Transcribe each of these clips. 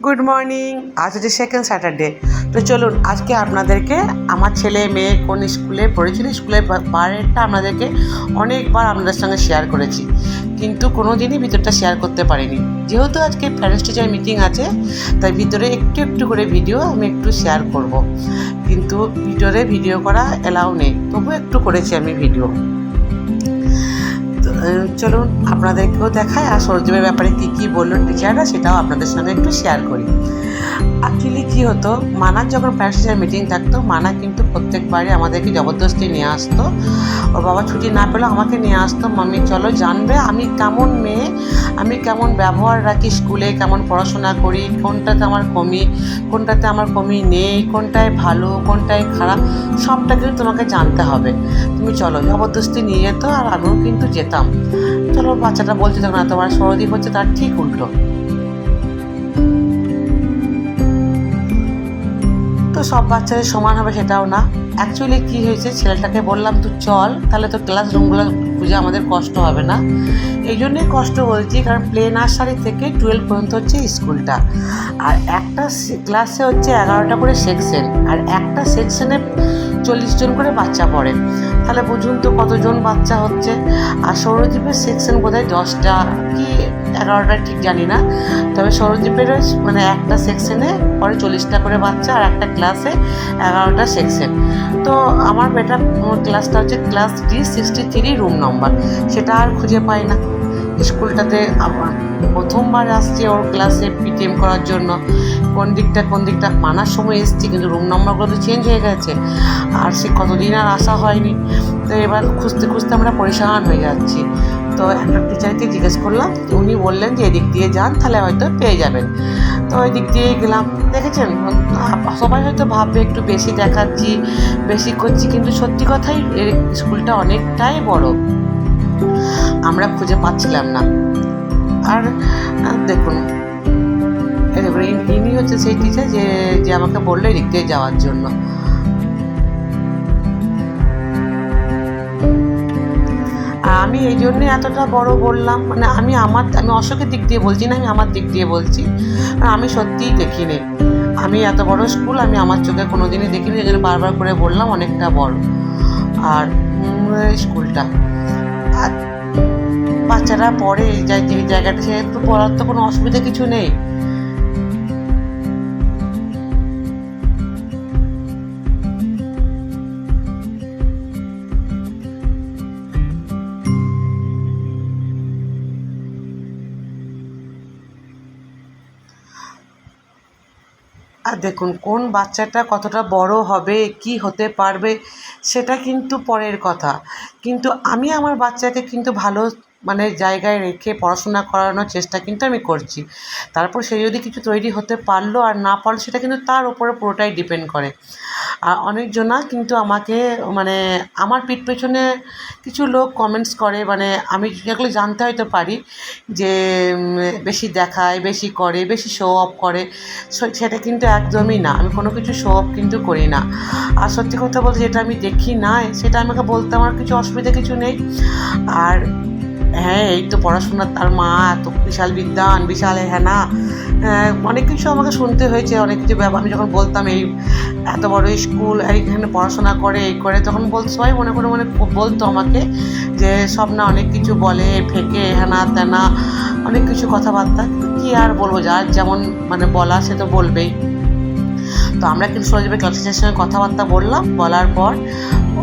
Good morning. আজ হচ্ছে second Saturday. তো চলুন আজকে আপনাদেরকে আমার ছেলে মেয়ে কোন স্কুলে পড়েছিল স্কুলের বারেরটা আপনাদেরকে অনেকবার আপনাদের সঙ্গে শেয়ার করেছি, কিন্তু কোনো দিনই ভিতরটা শেয়ার করতে পারিনি। যেহেতু আজকে প্যারেন্টস টিচার মিটিং আছে, তাই ভিতরে একটু একটু করে ভিডিও আমি একটু শেয়ার করব, কিন্তু ভিতরে ভিডিও করা এলাও নেই, তবু একটু করেছি আমি ভিডিও। চলুন আপনাদেরকেও দেখায় আর সরদীপের ব্যাপারে কী বললো টিচাররা সেটাও আপনাদের সঙ্গে একটু শেয়ার করি। অ্যাকচুয়ালি কী হতো, মানার যখন প্যারেন্টস টিচার মিটিং থাকতো, মানা কিন্তু প্রত্যেকবারই আমাদেরকে জবরদস্তি নিয়ে আসতো। ওর বাবা ছুটি না পেলেও আমাকে নিয়ে আসতো, মাম্মি চলো জানবে আমি কেমন মেয়ে, আমি কেমন ব্যবহার রাখি স্কুলে, কেমন পড়াশোনা করি, কোনটাতে আমার কমি নেই, কোনটায় ভালো কোনটায় খারাপ, সবটা কিন্তু তোমাকে জানতে হবে। তুমি চলো, জবরদস্তি নিয়ে যেত আর আমিও কিন্তু যেতাম। চলো বাচ্চাটা বলছে তখন না তোমার সরদীপ হচ্ছে তার ঠিক উল্টো। তো সব বাচ্চাদের সমান হবে সেটাও না। অ্যাকচুয়ালি কী হয়েছে, ছেলেটাকে বললাম তুই চল, তাহলে তো ক্লাসরুমগুলো খুঁজে আমাদের কষ্ট হবে না। এই জন্যই কষ্ট বলছি, কারণ প্লে নার্সারি থেকে 12 পর্যন্ত হচ্ছে স্কুলটা, আর একটা ক্লাসে হচ্ছে 11টা করে সেকশন, আর একটা সেকশনে 40 জন করে বাচ্চা পড়ে। তাহলে বুঝুন তো কতজন বাচ্চা হচ্ছে। আর সৌরদীপের সেকশন বোধহয় 10টা কি 11টা ঠিক জানি না, তবে সৌরদীপের মানে একটা সেকশনে পরে 40টা করে বাচ্চা, আর একটা ক্লাসে 11টা সেকশন। তো আমার বেটার ক্লাসটা হচ্ছে ক্লাস D63 রুম নম্বর, সেটা আর খুঁজে পাই না স্কুলটাতে। আমার প্রথমবার আসছে ওর ক্লাসে পিটিএম করার জন্য, কোন দিকটা মানার সময় এসছি, কিন্তু রুম নম্বরগুলো তো চেঞ্জ হয়ে গেছে, আর সে কতদিন আর আসা হয়নি। তো এবার খুঁজতে খুঁজতে আমরা পরিশান হয়ে যাচ্ছি। তো একটা টিচারকে জিজ্ঞেস করলাম, উনি বললেন যে এদিক দিয়ে যান, তাহলে হয়তো পেয়ে যাবেন। তো ওই দিক দিয়েই গেলাম। দেখেছেন, সবাই হয়তো ভাববে একটু বেশি দেখাচ্ছি, বেশি করছি, কিন্তু সত্যি কথাই এর স্কুলটা অনেকটাই বড়, আমরা খুঁজে পাচ্ছিলাম না। আর দেখুন, ইনি হচ্ছে সেই টিচার যে আমাকে বললো এদিক দিয়ে যাওয়ার জন্য। আমি এই জন্যে এতটা বড় বললাম, মানে আমি অশোকের দিক দিয়ে বলছি না, আমি আমার দিক দিয়ে বলছি। আমি সত্যিই দেখিনি, আমি এত বড় স্কুল আমি আমার চোখে কোনো দিনই দেখিনি, এই জন্য বারবার করে বললাম অনেকটা বড়। আর স্কুলটা আর বাচ্চারা পড়ে যে জায়গাটা, সেহেতু পড়ার তো কোনো অসুবিধা কিছু নেই। আর দেখুন কোন বাচ্চাটা কতটা বড় হবে, কি হতে পারবে, সেটা কিন্তু পরের কথা, কিন্তু আমি আমার বাচ্চাকে কিন্তু ভালো মানে জায়গায় রেখে পড়াশোনা করানোর চেষ্টা কিন্তু আমি করছি। তারপর সে যদি কিছু তৈরি হতে পারলো আর না পারলো, সেটা কিন্তু তার উপরে পুরোটাই ডিপেন্ড করে। আর অনেকজনা কিন্তু আমাকে মানে আমার পিঠ পেছনে কিছু লোক কমেন্টস করে, মানে আমি যেগুলো জানতে হয়তো পারি যে বেশি দেখায়, বেশি করে, বেশি শো অফ করে, সেটা কিন্তু একদমই না। আমি কোনো কিছু শো অফ কিন্তু করি না। আর সত্যি কথা বলতে যেটা আমি দেখি না, সেটা আমাকে বলতে আমার কিছু অসুবিধা কিছু নেই। আর হ্যাঁ, এই তো পড়াশোনা, তার মা এত বিশাল বিদ্বান, বিশাল হ্যানা, অনেক কিছু আমাকে শুনতে হয়েছে, অনেক কিছু আমি যখন বলতাম এই এত বড় স্কুল, এইখানে পড়াশোনা করে এই করে, তখন সবাই মনে বলতো আমাকে যে সব না অনেক কিছু বলে, ফেকে হ্যানা ত্যানা, অনেক কিছু কথাবার্তা। কী আর বলবো, যার যেমন মানে বলা সে তো বলবেই। তো আমরা কিন্তু সরদীপের ক্লাস টিচারের সঙ্গে কথাবার্তা বলার পর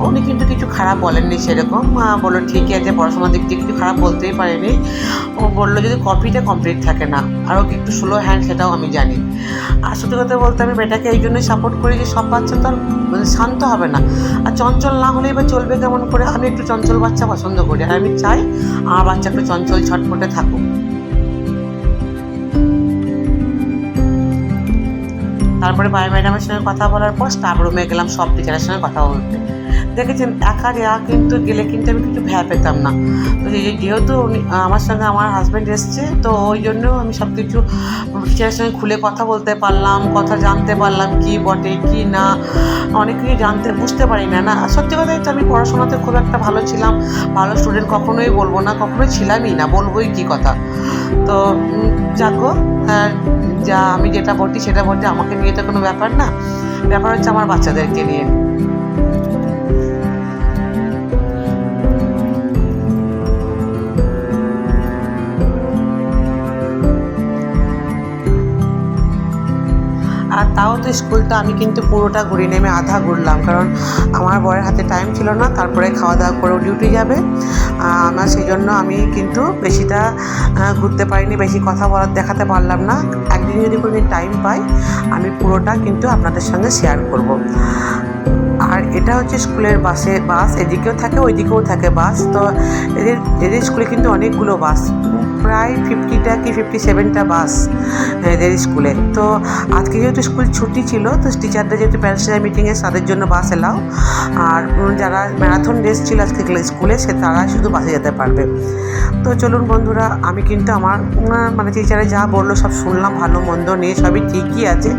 উনি কিন্তু কিছু খারাপ বলেননি সেরকম। বললো ঠিকই আছে, পড়াশোনার দিক দিয়ে কিছু খারাপ বলতেই পারেনি। ও বললো যদি কপিটা কমপ্লিট থাকে না, আরও কি একটু স্লো হ্যান্ড, সেটাও আমি জানি। আর সত্যি কথা বলতে আমি বেটাকে এই জন্যই সাপোর্ট করি যে সব বাচ্চা তো আর মানে শান্ত হবে না, আর চঞ্চল না হলেই বা চলবে কেমন করে। আমি একটু চঞ্চল বাচ্চা পছন্দ করি, আর আমি চাই আমার বাচ্চা একটু চঞ্চল ছটফটে থাকুক। তারপরে বাই ম্যাডামের সঙ্গে কথা বলার পর স্টাফ রুমে গেলাম সব টিচারের সঙ্গে কথা বলতে। দেখেছেন একা কিন্তু গেলে কিন্তু আমি কিছু ভয় পেতাম না। তো যেহেতু আমার সঙ্গে আমার হাজব্যান্ড এসছে, তো ওই জন্য আমি সব কিছু টিচারের সঙ্গে খুলে কথা বলতে পারলাম, কথা জানতে পারলাম কী বটে কী না, অনেক কিছু বুঝতে পারি না। সত্যি কথাই তো আমি পড়াশোনাতে খুব একটা ভালো ছিলাম, ভালো স্টুডেন্ট কখনোই বলবো না, কখনোই ছিলামই না, বলবোই কী কথা। তো যাকো যা আমি যেটা বলি সেটা বলতে আমাকে নিয়ে তো কোনো ব্যাপার না, ব্যাপার হচ্ছে আমার বাচ্চাদেরকে নিয়ে। আর তাও তো স্কুলটা আমি কিন্তু পুরোটা ঘুরি নেমে আধা ঘুরলাম, কারণ আমার বরের হাতে টাইম ছিল না, তারপরে খাওয়া দাওয়া করেও ডিউটি যাবে। আমার সেই জন্য আমি কিন্তু বেশিটা ঘুরতে পারিনি, বেশি কথা বলার দেখাতে পারলাম না। একদিন যদি কোনো টাইম পাই আমি পুরোটা কিন্তু আপনাদের সঙ্গে শেয়ার করব। আর এটা হচ্ছে স্কুলের বাস এদিকেও থাকে ওইদিকেও থাকে বাস। তো এদের স্কুলে কিন্তু অনেকগুলো বাস, প্রায় 50টা কি 57টা বাস এদের স্কুলে। তো আজকে যেহেতু স্কুল ছুটি ছিল, তো টিচারদের যেহেতু প্যারেন্টস মিটিংয়ে তাদের জন্য বাস এলাও। আর যারা ম্যারাথন রেস ছিল আজকে স্কুলে তারা শুধু বাসে যেতে পারবে। তো চলুন বন্ধুরা, আমি কিন্তু আমার মানে টিচারে যা বললো সব শুনলাম, ভালো মন্দ নিয়ে সবই ঠিকই আছে।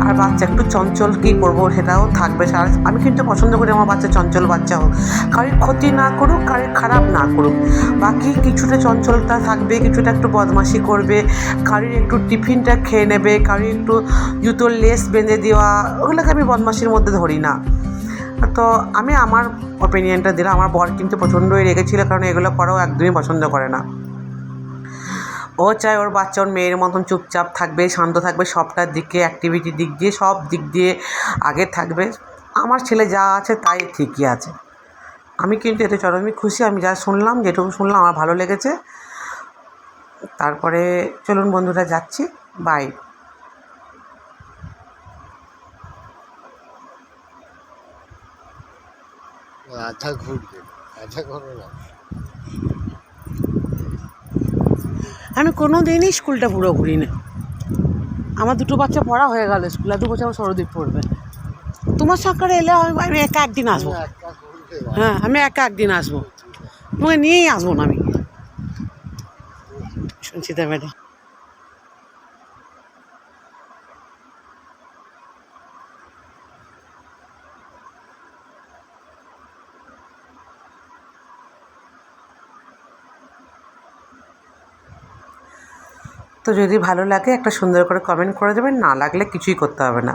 আর বাচ্চা একটু চঞ্চল, কী করবো, সেটাও থাকবে। আমি কিন্তু পছন্দ করি আমার বাচ্চা চঞ্চল বাচ্চা হোক, কারোর ক্ষতি না করুক, কারোর খারাপ না করুক। বাকি কিছুটা চঞ্চলতা থাকবে, কিছুটা একটু বদমাশি করবে, কারোর একটু টিফিনটা খেয়ে নেবে, কারোর একটু জুতোর লেস বেঁধে দেওয়া, ওগুলোকে আমি বদমাশির মধ্যে ধরি না। তো আমি আমার ওপিনিয়নটা দিলাম। আমার বর কিন্তু প্রচণ্ডই রেগেছিল, কারণ এগুলো করাও একদমই পছন্দ করে না। ও চায় ওর বাচ্চা ওর মেয়ের মতন চুপচাপ থাকবে, শান্ত থাকবে, সবটার দিকে অ্যাক্টিভিটির দিক দিয়ে সব দিক দিয়ে আগে থাকবে। আমার ছেলে যা আছে তাই ঠিকই আছে। আমি কিন্তু এতে চরমই খুশি। আমি যা শুনলাম, যেটুকু শুনলাম আমার ভালো লেগেছে। তারপরে চলুন বন্ধুরা, যাচ্ছি, বাই। আধা ঘুরবে, আধা ঘুরো না। আমি কোনো দিনই স্কুলটা পুরো ঘুরি না। আমার দুটো বাচ্চা পড়া হয়ে গেল স্কুলে, 2 বছর আমার সরদীপ পড়বে। তোমার সরকারে এলে আমি একা একদিন আসবো। হ্যাঁ, আমি একা একদিন আসবো, তোমাকে নিয়েই আসবো না আমি। শুনছি তো ম্যাডাম। তো যদি ভালো লাগে একটা সুন্দর করে কমেন্ট করে দেবেন, না লাগলে কিছুই করতে হবে না।